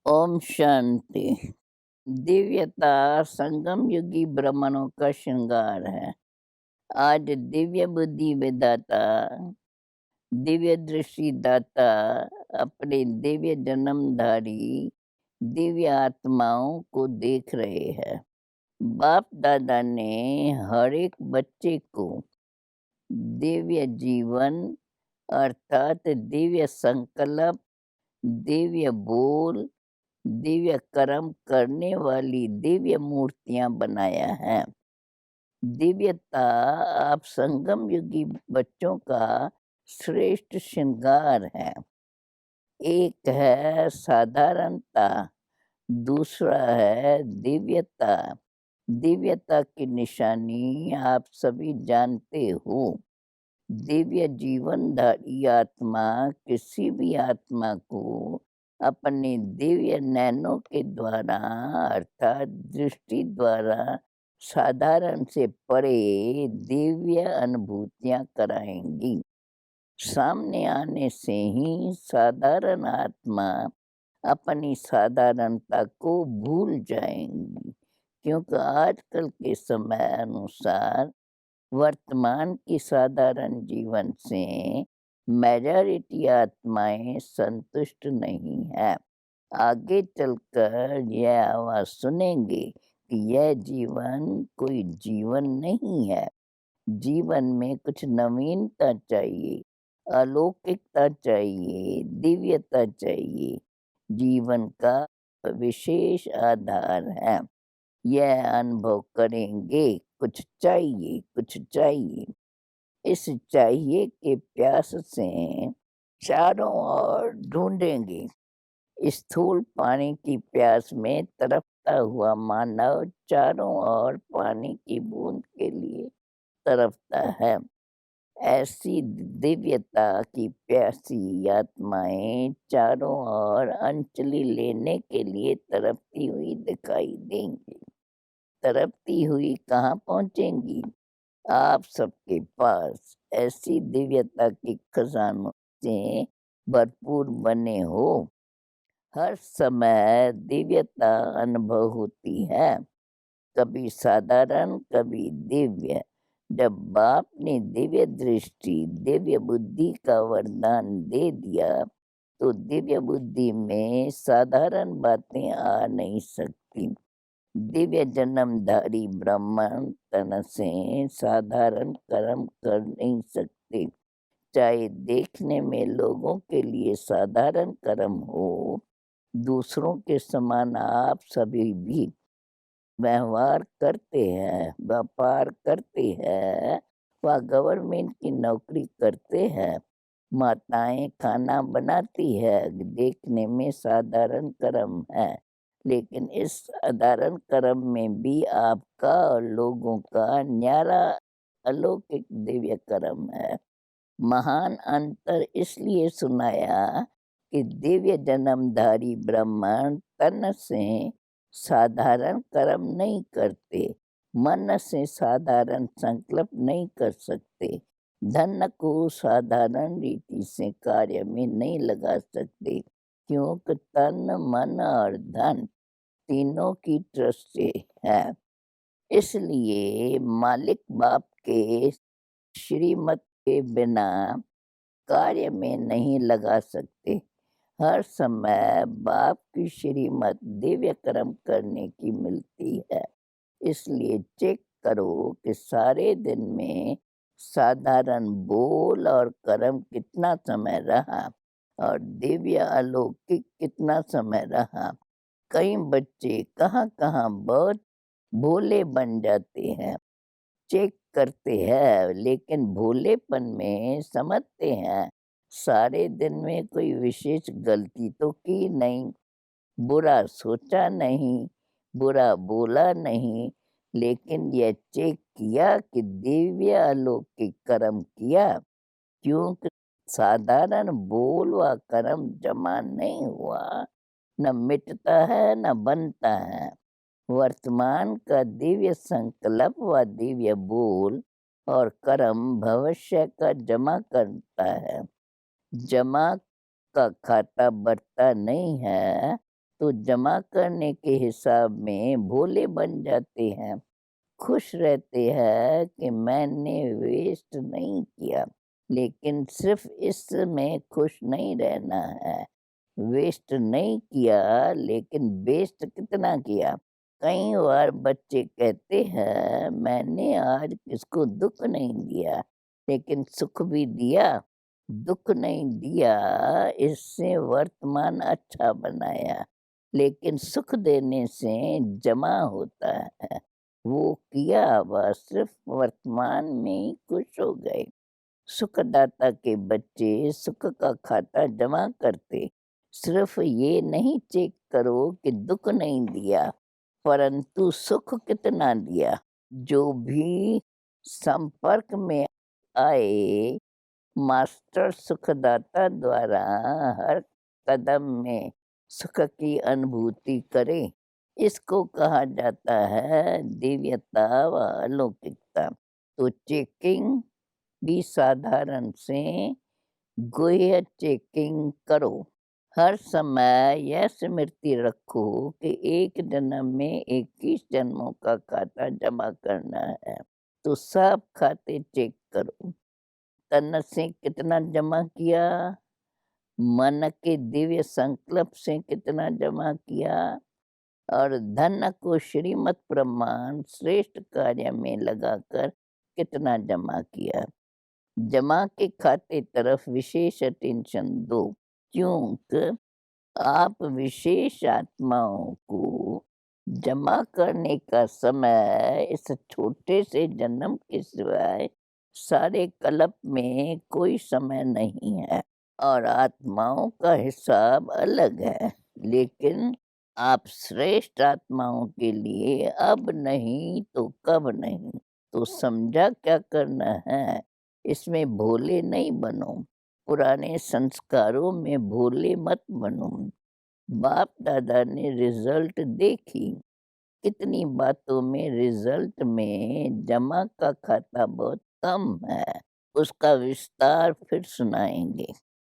ओम शांति। दिव्यता संगम युगी ब्राह्मणों का श्रृंगार है। आज दिव्य बुद्धि विदाता, दिव्य दृष्टि दाता अपने दिव्य जन्मधारी दिव्य आत्माओं को देख रहे हैं। बाप दादा ने हर एक बच्चे को दिव्य जीवन अर्थात दिव्य संकल्प, दिव्य बोल, दिव्य कर्म करने वाली दिव्य मूर्तियां बनाया है। दिव्यता आप संगम युगी बच्चों का श्रेष्ठ श्रृंगार है। एक है साधारणता, दूसरा है दिव्यता। दिव्यता की निशानी आप सभी जानते हो। दिव्य जीवनधारी आत्मा किसी भी आत्मा को अपने दिव्य नैनों के द्वारा अर्थात दृष्टि द्वारा साधारण से परे दिव्य अनुभूतियां कराएंगी। सामने आने से ही साधारण आत्मा अपनी साधारणता को भूल जाएंगी, क्योंकि आजकल के समय अनुसार वर्तमान की साधारण जीवन से मेजॉरिटी आत्माएं संतुष्ट नहीं है। आगे चलकर यह आवाज सुनेंगे कि यह जीवन कोई जीवन नहीं है। जीवन में कुछ नवीनता चाहिए, अलौकिकता चाहिए, दिव्यता चाहिए। जीवन का विशेष आधार है। यह अनुभव करेंगे, कुछ चाहिए, कुछ चाहिए। इस चाहिए के प्यास से चारों ओर ढूंढेंगे। स्थूल पानी की प्यास में तड़पता हुआ मानव चारों ओर पानी की बूंद के लिए तड़पता है। ऐसी दिव्यता की प्यासी आत्माएं चारों ओर अंजलि लेने के लिए तड़पती हुई दिखाई देंगी। तड़पती हुई कहाँ पहुँचेंगी? आप सबके पास। ऐसी दिव्यता के खजानों से भरपूर बने हो। हर समय दिव्यता अनुभव होती है, कभी साधारण कभी दिव्य। जब बाप ने दिव्य दृष्टि, दिव्य बुद्धि का वरदान दे दिया, तो दिव्य बुद्धि में साधारण बातें आ नहीं सकती। दिव्य जन्मधारी ब्राह्मण तन से साधारण कर्म कर नहीं सकते। चाहे देखने में लोगों के लिए साधारण कर्म हो, दूसरों के समान आप सभी भी व्यवहार करते हैं, व्यापार करते हैं, व गवर्नमेंट की नौकरी करते हैं। माताएं खाना बनाती है, देखने में साधारण कर्म है, लेकिन इस साधारण कर्म में भी आपका और लोगों का न्यारा अलौकिक दिव्य कर्म है। महान अंतर इसलिए सुनाया कि दिव्य जन्मधारी ब्राह्मण तन से साधारण कर्म नहीं करते, मन से साधारण संकल्प नहीं कर सकते, धन को साधारण रीति से कार्य में नहीं लगा सकते, क्योंकि तन मन और धन तीनों की दृष्टि है। इसलिए मालिक बाप के श्रीमत के बिना कार्य में नहीं लगा सकते। हर समय बाप की श्रीमत दिव्य कर्म करने की मिलती है। इसलिए चेक करो कि सारे दिन में साधारण बोल और कर्म कितना समय रहा और दिव्य अलौकिक कितना समय रहा। कई बच्चे कहाँ बहुत भोले बन जाते हैं। चेक करते हैं, लेकिन भोलेपन में समझते हैं सारे दिन में कोई विशेष गलती तो की नहीं, बुरा सोचा नहीं, बुरा बोला नहीं, लेकिन यह चेक किया कि दिव्य अलौकिक कर्म किया, क्योंकि साधारण बोल व कर्म जमा नहीं हुआ, न मिटता है न बनता है। वर्तमान का दिव्य संकल्प व दिव्य बोल और कर्म भविष्य का जमा करता है। जमा का खाता बढ़ता नहीं है, तो जमा करने के हिसाब में भोले बन जाते हैं। खुश रहते हैं कि मैंने वेस्ट नहीं किया, लेकिन सिर्फ इसमें खुश नहीं रहना है। वेस्ट नहीं किया, लेकिन बेस्ट कितना किया। कई बार बच्चे कहते हैं मैंने आज किसको दुख नहीं दिया, लेकिन सुख भी दिया। दुख नहीं दिया, इससे वर्तमान अच्छा बनाया, लेकिन सुख देने से जमा होता है। वो किया वह सिर्फ वर्तमान में ही खुश हो गए। सुखदाता के बच्चे सुख का खाता जमा करते। सिर्फ ये नहीं चेक करो कि दुख नहीं दिया, परंतु सुख कितना दिया। जो भी संपर्क में आए, मास्टर सुखदाता द्वारा हर कदम में सुख की अनुभूति करे। इसको कहा जाता है दिव्यता व अलौकिकता। तो चेकिंग भी साधारण से गुह्य चेकिंग करो। हर समय यह स्मृति रखो कि एक जन्म में 21 जन्मों का खाता जमा करना है। तो सब खाते चेक करो। तन से कितना जमा किया, मन के दिव्य संकल्प से कितना जमा किया, और धन को श्रीमत प्रमाण श्रेष्ठ कार्य में लगाकर कितना जमा किया। जमा के खाते तरफ विशेष अटेंशन दो, क्योंकि आप विशेष आत्माओं को जमा करने का समय इस छोटे से जन्म के सिवाय सारे कल्प में कोई समय नहीं है। और आत्माओं का हिसाब अलग है, लेकिन आप श्रेष्ठ आत्माओं के लिए अब नहीं तो कब नहीं। तो समझा क्या करना है। इसमें भोले नहीं बनो, पुराने संस्कारों में भोले मत बनो। बाप दादा ने रिजल्ट देखी, कितनी बातों में रिजल्ट में जमा का खाता बहुत कम है। उसका विस्तार फिर सुनाएंगे।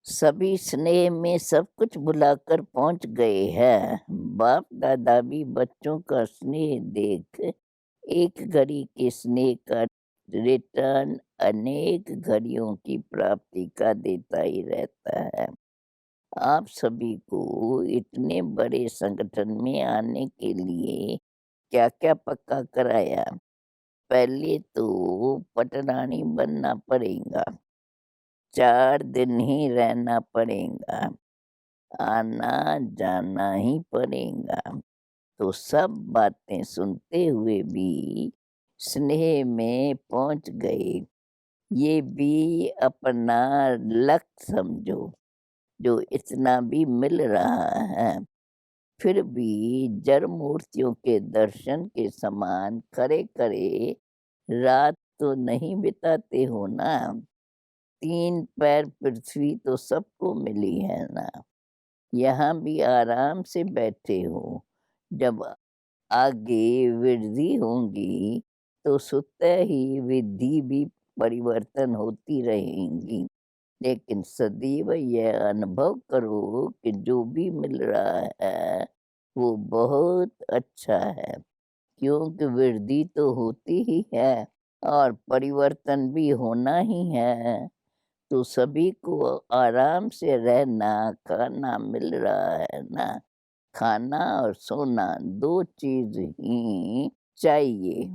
सभी स्नेह में सब कुछ भुलाकर पहुंच गए हैं। बाप दादा भी बच्चों का स्नेह देख एक घड़ी के स्नेह का रिटर्न अनेक घड़ियों की प्राप्ति का देता ही रहता है। आप सभी को इतने बड़े संगठन में आने के लिए क्या क्या पक्का कराया। पहले तो पटरानी बनना पड़ेगा, 4 दिन ही रहना पड़ेगा, आना जाना ही पड़ेगा। तो सब बातें सुनते हुए भी स्नेह में पहुंच गए। ये भी अपना लक्ष्य समझो, जो इतना भी मिल रहा है। फिर भी जड़ मूर्तियों के दर्शन के समान खड़े खड़े रात तो नहीं बिताते हो ना। 3 पैर पृथ्वी तो सबको मिली है ना। यहाँ भी आराम से बैठे हो। जब आगे वृद्धि होंगी तो स्वतः ही विधि भी परिवर्तन होती रहेंगी। लेकिन सदैव यह अनुभव करो कि जो भी मिल रहा है वो बहुत अच्छा है, क्योंकि वृद्धि तो होती ही है और परिवर्तन भी होना ही है। तो सभी को आराम से रहना खाना मिल रहा है ना। खाना और सोना 2 चीज ही चाहिए।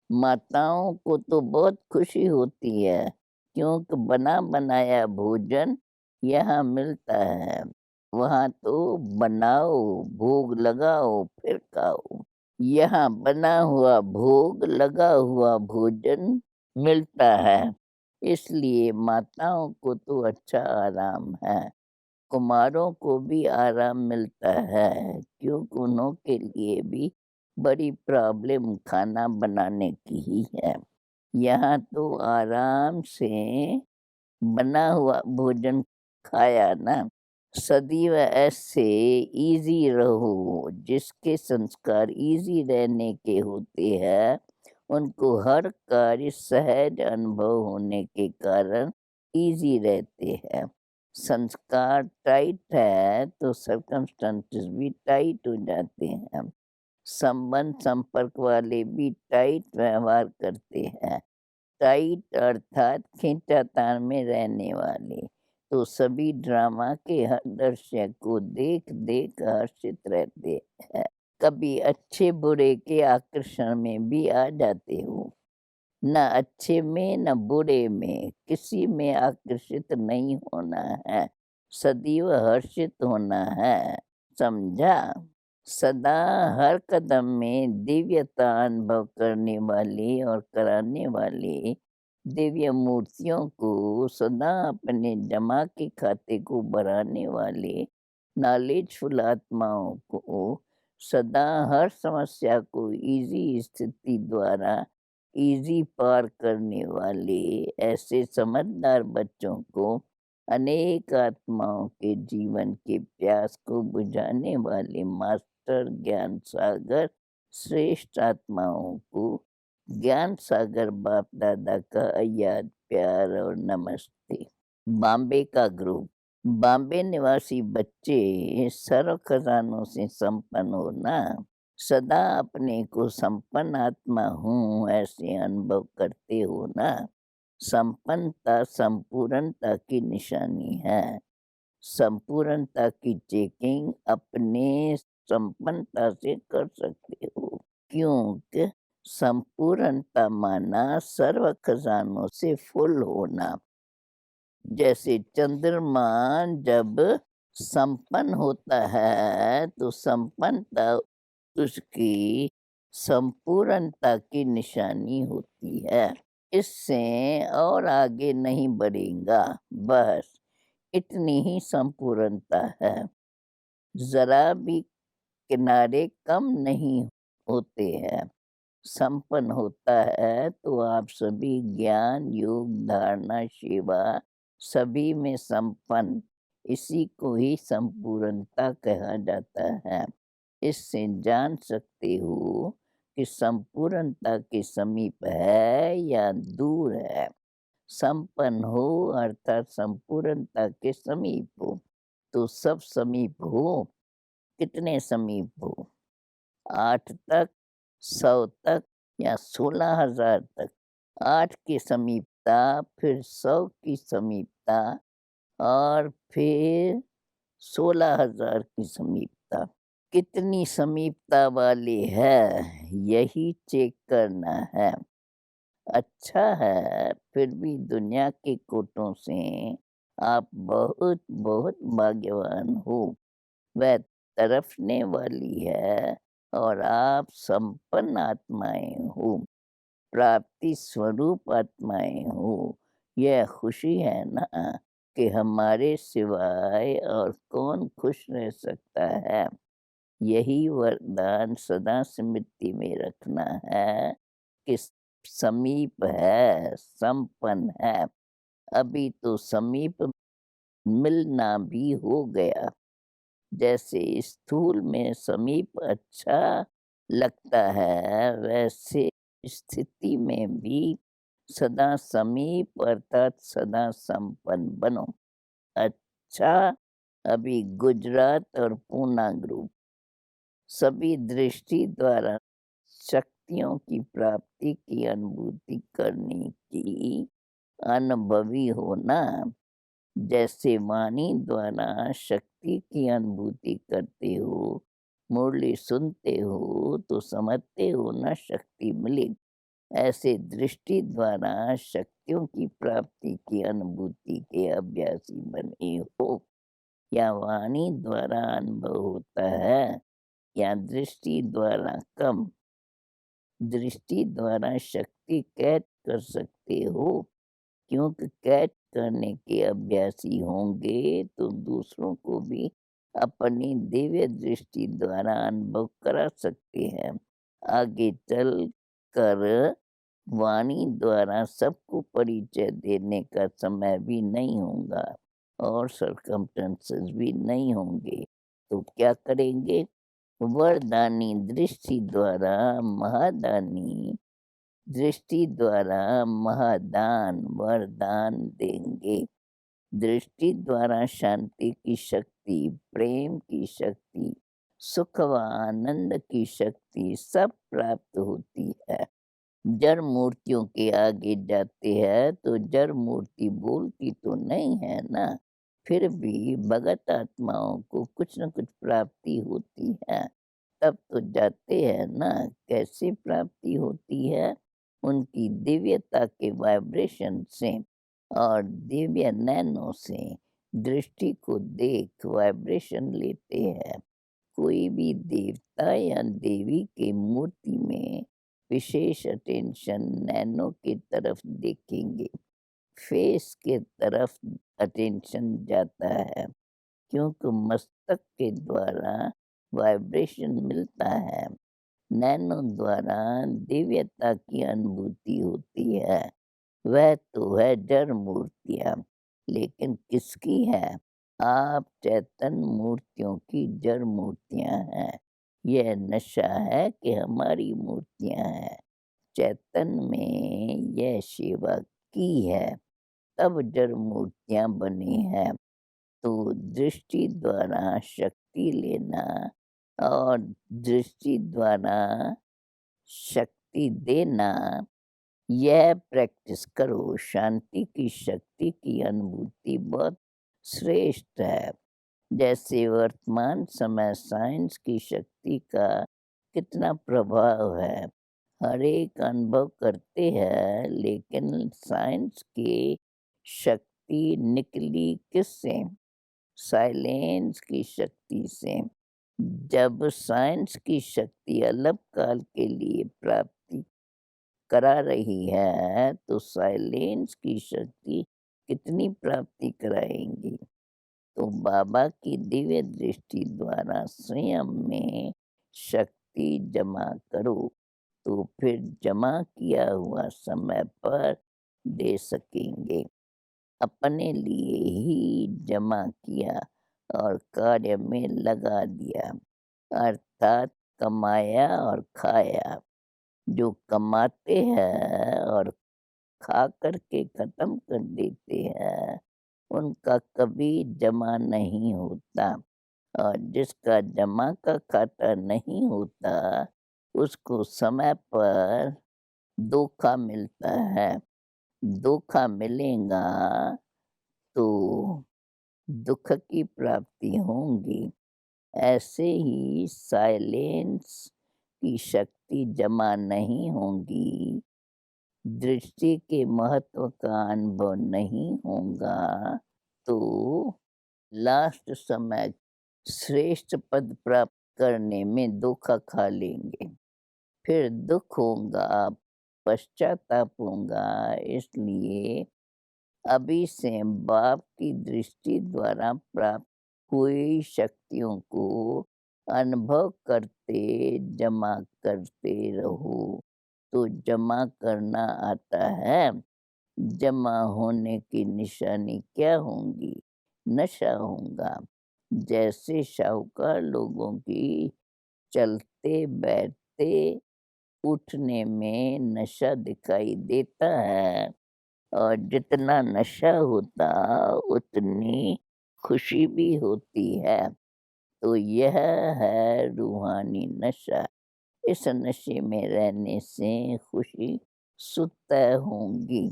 माताओं को तो बहुत खुशी होती है, क्योंकि बना बनाया भोजन यहाँ मिलता है। वहाँ तो बनाओ, भोग लगाओ, फिर खाओ। यहाँ बना हुआ भोग लगा हुआ भोजन मिलता है। इसलिए माताओं को तो अच्छा आराम है। कुमारों को भी आराम मिलता है, क्योंकि उन्हों के लिए भी बड़ी प्रॉब्लम खाना बनाने की ही है। यहाँ तो आराम से बना हुआ भोजन खाया ना। सदैव ऐसे इजी रहो। जिसके संस्कार इजी रहने के होते हैं, उनको हर कार्य सहज अनुभव होने के कारण इजी रहते हैं। संस्कार टाइट है तो सर्कमस्टेंसेस भी टाइट हो जाते हैं। संबंध संपर्क वाले भी टाइट व्यवहार करते हैं। टाइट अर्थात खींचातान में रहने वाले। तो सभी ड्रामा के हर दर्शक को देख देख हर्षित रहते हैं। कभी अच्छे बुरे के आकर्षण में भी आ जाते हो। न अच्छे में न बुरे में किसी में आकर्षित नहीं होना है, सदैव हर्षित होना है। समझा? सदा हर कदम में दिव्यता अनुभव करने वाले और कराने वाले दिव्य मूर्तियों को, सदा अपने जमा के खाते को बढ़ाने वाले नॉलेजफुल आत्माओं को, सदा हर समस्या को इजी स्थिति द्वारा इजी पार करने वाले ऐसे समझदार बच्चों को, अनेक आत्माओं के जीवन के प्यास को बुझाने वाले मास्टर ज्ञान सागर श्रेष्ठ आत्माओं को ज्ञान सागर बाप दादा का याद प्यार और नमस्ते। बॉम्बे का ग्रुप। बॉम्बे निवासी बच्चे सर्व खजानों से संपन्न होना, सदा अपने को संपन्न आत्मा हूँ ऐसे अनुभव करते हो ना। संपन्नता संपूर्णता की निशानी है। संपूर्णता की चेकिंग अपने संपन्नता से कर सकते हो, क्योंकि संपूर्णता माना सर्व खजानों से फुल होना। जैसे चंद्रमा जब संपन्न होता है तो संपन्नता उसकी संपूर्णता की निशानी होती है। इससे और आगे नहीं बढ़ेगा, बस इतनी ही संपूर्णता है। जरा भी किनारे कम नहीं होते हैं। संपन्न होता है तो आप सभी ज्ञान योग धारणा सेवा सभी में संपन्न, इसी को ही संपूर्णता कहा जाता है। इससे जान सकते हो कि संपूर्णता के समीप है या दूर है। संपन्न हो अर्थात संपूर्णता के समीप हो। तो सब समीप हो, कितने समीप हो? 8 तक, 100 तक या 16,000 तक। 8 की समीपता, फिर 100 की समीपता और फिर 16,000 की समीपता। कितनी समीपता वाली है, यही चेक करना है। अच्छा है, फिर भी दुनिया के कोटों से आप बहुत बहुत भाग्यवान हो। वह तरफने वाली है और आप संपन्न आत्माएं हो, प्राप्ति स्वरूप आत्माएं हो। यह खुशी है ना कि हमारे सिवाय और कौन खुश रह सकता है। यही वरदान सदा स्मृति में रखना है कि समीप है, संपन्न है। अभी तो समीप मिलना भी हो गया। जैसे स्थूल में समीप अच्छा लगता है, वैसे स्थिति में भी सदा समीप अर्थात सदा संपन्न बनो। अच्छा, अभी गुजरात और पूना ग्रुप। सभी दृष्टि द्वारा शक्तियों की प्राप्ति की अनुभूति करने की अनुभवी होना। जैसे वाणी द्वारा शक्ति की अनुभूति करते हो, मुरली सुनते हो तो समझते हो ना शक्ति मिली। ऐसे दृष्टि द्वारा शक्तियों की प्राप्ति की अनुभूति के अभ्यासी बने हो। या वाणी द्वारा अनुभव होता है या दृष्टि द्वारा कम। दृष्टि द्वारा शक्ति कैच कर सकते हो, क्योंकि कैच करने के अभ्यासी होंगे तो दूसरों को भी अपनी दिव्य दृष्टि द्वारा अनुभव करा सकते हैं। आगे चल कर वाणी द्वारा सबको परिचय देने का समय भी नहीं होगा और सर्कमस्टेंसेस भी नहीं होंगे, तो क्या करेंगे? वरदानी दृष्टि द्वारा महादानी दृष्टि द्वारा महादान वरदान देंगे। दृष्टि द्वारा शांति की शक्ति, प्रेम की शक्ति, सुख व आनंद की शक्ति सब प्राप्त होती है। जड़ मूर्तियों के आगे जाते हैं तो जड़ मूर्ति बोलती तो नहीं है ना, फिर भी भगत आत्माओं को कुछ न कुछ प्राप्ति होती है, तब तो जाते हैं ना। कैसे प्राप्ति होती है? उनकी दिव्यता के वाइब्रेशन से और दिव्य नैनों से दृष्टि को देख वाइब्रेशन लेते हैं। कोई भी देवता या देवी की मूर्ति में विशेष अटेंशन नैनो की तरफ देखेंगे, फेस के तरफ अटेंशन जाता है, क्योंकि मस्तक के द्वारा वाइब्रेशन मिलता है। नैनो द्वारा दिव्यता की अनुभूति होती है। वह तो है जड़ मूर्तियाँ, लेकिन किसकी है? आप चैतन्य मूर्तियों की जड़ मूर्तियाँ हैं। यह नशा है कि हमारी मूर्तियाँ हैं। चैतन्य में यह सेवा की है, तब जड़ मूर्तियाँ बनी हैं। तो दृष्टि द्वारा शक्ति लेना और दृष्टि द्वारा शक्ति देना, यह प्रैक्टिस करो। शांति की शक्ति की अनुभूति बहुत श्रेष्ठ है। जैसे वर्तमान समय साइंस की शक्ति का कितना प्रभाव है, हर एक अनुभव करते हैं, लेकिन साइंस की शक्ति निकली किससे? साइलेंस की शक्ति से। जब साइंस की शक्ति अल्प काल के लिए प्राप्ति करा रही है, तो साइलेंस की शक्ति कितनी प्राप्ति कराएँगी? तो बाबा की दिव्य दृष्टि द्वारा स्वयं में शक्ति जमा करो, तो फिर जमा किया हुआ समय पर दे सकेंगे। अपने लिए ही जमा किया और कार्य में लगा दिया, अर्थात कमाया और खाया। जो कमाते हैं और खा कर के ख़त्म कर देते हैं, उनका कभी जमा नहीं होता, और जिसका जमा का खाता नहीं होता, उसको समय पर धोखा मिलता है। धोखा मिलेगा तो दुःख की प्राप्ति होंगी। ऐसे ही साइलेंस की शक्ति जमा नहीं होंगी, दृष्टि के महत्व का अनुभव नहीं होगा, तो लास्ट समय श्रेष्ठ पद प्राप्त करने में धोखा खा लेंगे। फिर दुःख होगा, पश्चाताप होगा। इसलिए अभी से बाप की दृष्टि द्वारा प्राप्त हुई शक्तियों को अनुभव करते, जमा करते रहो। तो जमा करना आता है। जमा होने की निशानी क्या होंगी? नशा होगा। जैसे शाहूकार लोगों की चलते, बैठते, उठने में नशा दिखाई देता है, और जितना नशा होता उतनी खुशी भी होती है। तो यह है रूहानी नशा। इस नशे में रहने से खुशी स्वतः होंगी।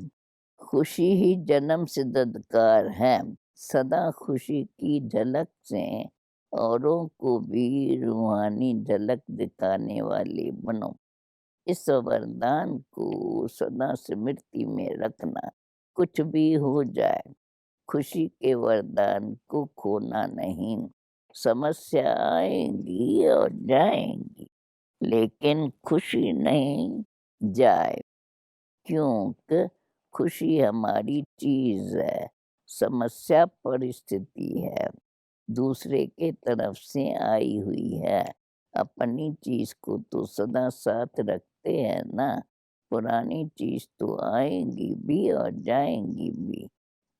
खुशी ही जन्म सिद्ध अधिकार है। सदा खुशी की झलक से औरों को भी रूहानी झलक दिखाने वाले बनो। इस वरदान को सदा स्मृति में रखना। कुछ भी हो जाए, खुशी के वरदान को खोना नहीं। समस्या आएंगी और जाएंगी, लेकिन खुशी नहीं जाए, क्योंकि खुशी हमारी चीज है, समस्या परिस्थिति है, दूसरे के तरफ से आई हुई है। अपनी चीज को तो सदा साथ रखते हैं ना। पुरानी चीज तो आएंगी भी और जाएंगी भी।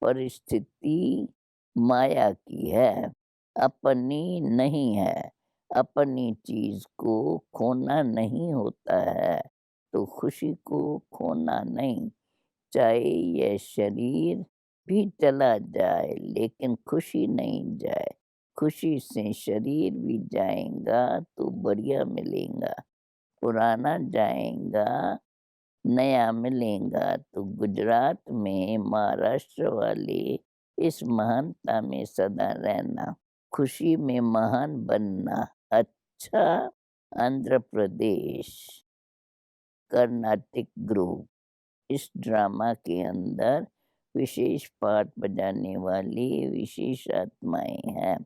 परिस्थिति माया की है, अपनी नहीं है। अपनी चीज को खोना नहीं होता है, तो खुशी को खोना नहीं। चाहे यह शरीर भी चला जाए लेकिन खुशी नहीं जाए। खुशी से शरीर भी जाएगा तो बढ़िया मिलेगा, पुराना जाएगा नया मिलेगा। तो गुजरात में महाराष्ट्र वाले इस महानता में सदा रहना, खुशी में महान बनना। अच्छा, आंध्र प्रदेश कर्नाटिक ग्रुप इस ड्रामा के अंदर विशेष पार्ट बजाने वाली विशेष आत्माएं हैं।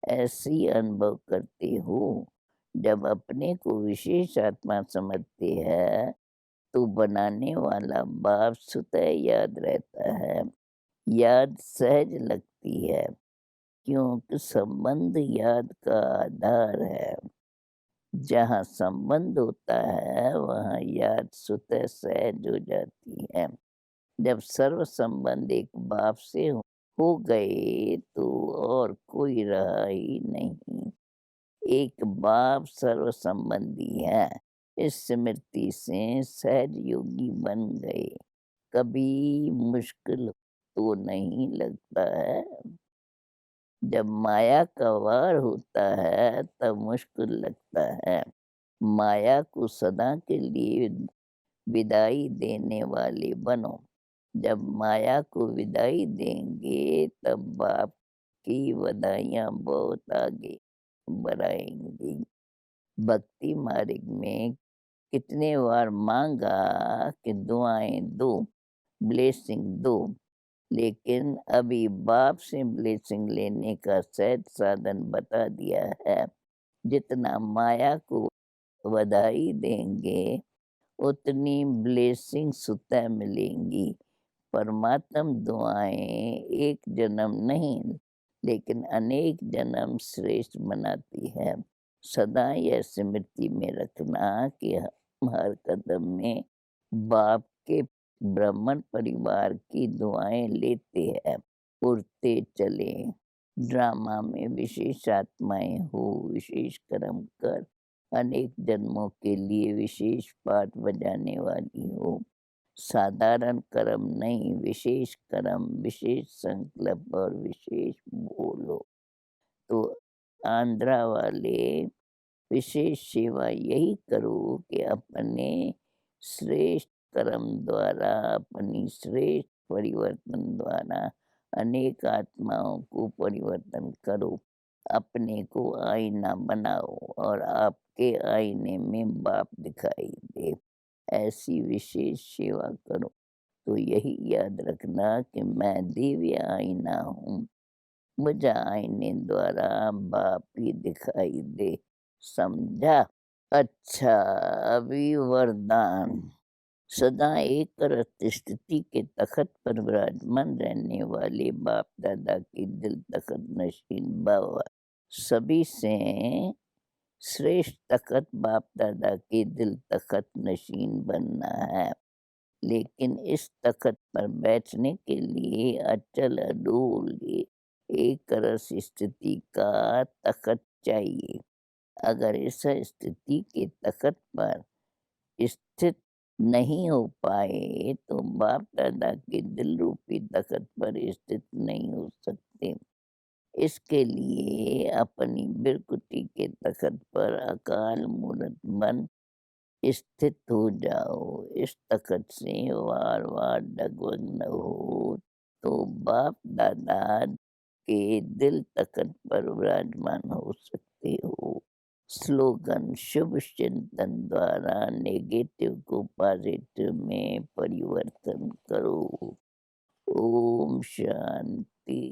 ऐसी अनुभव करते हो, जब अपने को विशेष आत्मा समझते हैं तो बनाने वाला बाप स्वतः याद रहता है। याद सहज लगती है क्योंकि संबंध याद का आधार है। जहाँ संबंध होता है वहाँ याद स्वतः सहज हो जाती है। जब सर्व संबंध एक बाप से हो गए तो और कोई रहा ही नहीं। एक बाप सर्व संबंधी है। इस स्मृति से सहज योगी बन गए। कभी मुश्किल तो नहीं लगता है। जब माया का वार होता है तब मुश्किल लगता है। माया को सदा के लिए विदाई देने वाले बनो। जब माया को विदाई देंगे तब बाप की बधाइयाँ बहुत आगे बढ़ाएंगी। भक्ति मार्ग में कितने बार मांगा कि दुआएं दो, ब्लेसिंग दो, लेकिन अभी बाप से ब्लेसिंग लेने का सहज साधन बता दिया है। जितना माया को बधाई देंगे उतनी ब्लेसिंग स्वतः मिलेंगी। परमात्म दुआएं एक जन्म नहीं लेकिन अनेक जन्म श्रेष्ठ बनाती है। सदा यह स्मृति में रखना कि हम हर कदम में बाप के ब्राह्मण परिवार की दुआएं लेते हैं, उड़ते चले। ड्रामा में विशेष आत्माएं हो, विशेष कर्म कर अनेक जन्मों के लिए विशेष पाठ बजाने वाली हो। साधारण कर्म नहीं, विशेष कर्म, विशेष संकल्प और विशेष बोलो। तो आंध्रा वाले विशेष सेवा यही करो कि अपने श्रेष्ठ कर्म द्वारा, अपनी श्रेष्ठ परिवर्तन द्वारा अनेक आत्माओं को परिवर्तन करो। अपने को आईना बनाओ और आपके आईने में बाप दिखाई दे। ऐसी विशेष सेवा करो। तो यही याद रखना कि मैं दिव्य आईना हूँ। मुझे आईने द्वारा बाप ही दिखाई दे। समझा? अच्छा, अभी वरदान। सदा एक रत स्थिति के तख़्त पर विराजमान रहने वाले बाप दादा की दिल तख़्त नशीन बाबा सभी से श्रेष्ठ तख़्त बाप दादा के दिल तख़्त नशीन बनना है। लेकिन इस तख़्त पर बैठने के लिए अचल अडोल एक रस स्थिति का तख़्त चाहिए। अगर इस स्थिति के तख़्त पर स्थित नहीं हो पाए तो बाप दादा के दिल रूपी तख़्त पर स्थित नहीं हो सकते। इसके लिए अपनी बिरकुटी के तख़्त पर अकाल मूर्त बन स्थित हो जाओ। इस तख़्त से वार वार डगमग न हो तो बाप दादा के दिल तख़्त पर विराजमान हो सकते हो। स्लोगन: शुभ चिंतन द्वारा नेगेटिव को पॉजिटिव में परिवर्तन करो। ओम शांति।